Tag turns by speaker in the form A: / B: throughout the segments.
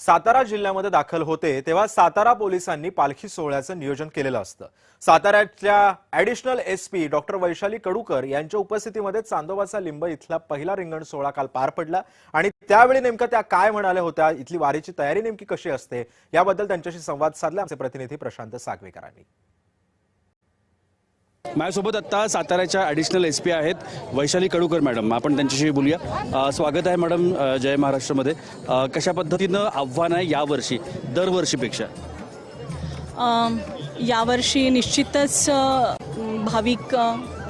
A: सातारा जिल्ह्यामध्ये दाखल होते तेव्हा सातारा पोलिसांनी पालखी सोहळ्याचं नियोजन केलेलं असतं। साताऱ्यातल्या additional SP doctor Vaishali Kadukar यांच्या उपस्थितीमध्ये चांदोबाचा लिंब इथला पहिला रिंगण सोहळा काल पार पडला आणि त्यावेळी नेमकं त्या काय म्हणाल्या होत्या, इथली वारीची तयारी नेमकी कशी असते याबद्दल त्यांच्याशी संवाद साधला आमचे प्रतिनिधी प्रशांत सागवेकरांनी।
B: माझ्यासोबत आता साताऱ्याच्या ॲडिशनल एसपी आहेत वैशाली कडूकर मॅडम, आपण त्यांच्याशी बोलूया। स्वागत आहे मॅडम जय महाराष्ट्रमध्ये। कशा पद्धतीनं आव्हान आहे यावर्षी दरवर्षीपेक्षा?
C: यावर्षी निश्चितच भाविक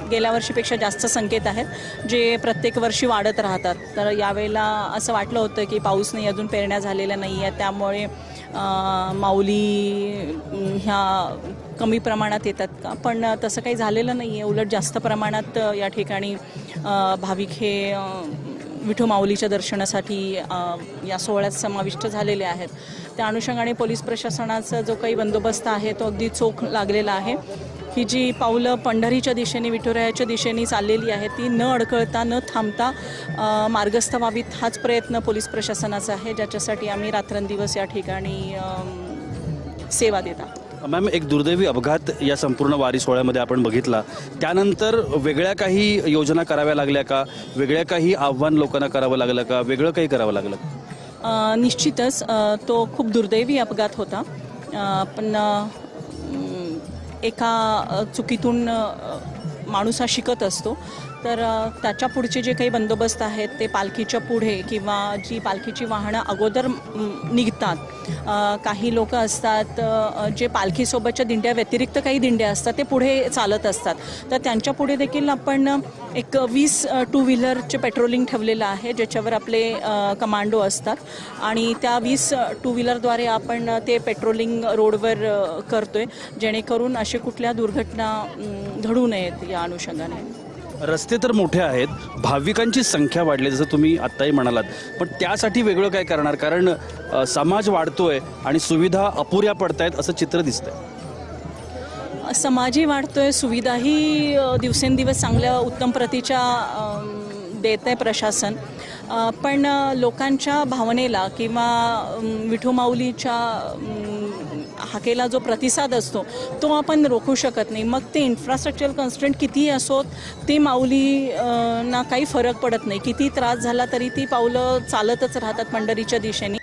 C: गेल्या वर्षीपेक्षा जास्त संकेत आहेत, जे प्रत्येक वर्षी वाढत राहतात। तर यावेळेला असं वाटलं होतं की पाऊस नाही, अजून पेरण्या झालेल्या नाही आहे, त्यामुळे माऊली ह्या कमी प्रमाणात येतात का, पण तसं काही झालेलं नाही आहे। उलट जास्त प्रमाणात या ठिकाणी भाविक हे विठू माऊलीच्या दर्शनासाठी या सोहळ्यात समाविष्ट झालेले आहेत। त्या अनुषंगाने पोलीस प्रशासनाचा जो काही बंदोबस्त आहे तो अगदी चोख लागलेला आहे। ही जी पावलं पंढरीच्या दिशेने विठुरायाच्या दिशेने चाललेली आहे ती न अडकळता न थांबता मार्गस्थ व्हावीत हाच प्रयत्न पोलीस प्रशासनाचा आहे, ज्याच्यासाठी आम्ही रात्रंदिवस या ठिकाणी सेवा देतात।
B: मॅम, एक दुर्दैवी अपघात या संपूर्ण वारी सोहळ्यामध्ये आपण बघितला, त्यानंतर वेगळ्या काही योजना कराव्या लागल्या का, वेगळ्या काही आव्हान लोकांना करावं लागलं का, वेगळं काही करावं लागलं?
C: निश्चितच तो खूप दुर्दैवी अपघात होता, पण एका चुकीतून माणूस हा शिकत असतो। तर त्याच्या पुढचे जे काही बंदोबस्त आहेत ते पालखीच्या पुढे किंवा जी पालखीची वाहनं अगोदर निघतात, काही लोक असतात जे पालखीसोबतच्या दिंड्या व्यतिरिक्त काही दिंड्या असतात ते पुढे चालत असतात। तर त्यांच्या पुढे देखील आपण एक 20 टू व्हीलरचे पेट्रोलिंग ठेवलेलं आहे, ज्याच्यावर आपले कमांडो असतात आणि त्या 20 टू व्हीलरद्वारे आपण ते पेट्रोलिंग रोडवर करतोय, जेणेकरून असे कुठल्या दुर्घटना घडू नयेत या अनुषंगाने।
B: रस्ते तर मोठे आहेत, भाविकांची संख्या वाढली जसं तुम्ही आत्ताही म्हणालात, पण त्यासाठी वेगळं काय करणार? कारण समाज वाढतोय आणि सुविधा अपुऱ्या पडतायत असं चित्र दिसतंय।
C: समाजही वाढतोय, सुविधाही दिवसेंदिवस चांगल्या उत्तम प्रतीच्या देत आहे प्रशासन, पण लोकांच्या भावनेला किंवा विठू माऊलीच्या हाकेला जो प्रतिसाद असतो तो आपण रोखू शकत नाही। मग ते इन्फ्रास्ट्रक्चरल कन्स्ट्रेंट कितीही असोत, ते माऊली ना काही फरक पडत नाही। किती त्रास झाला तरी ती पावलं चालतच राहतात पंढरीच्या दिशेने।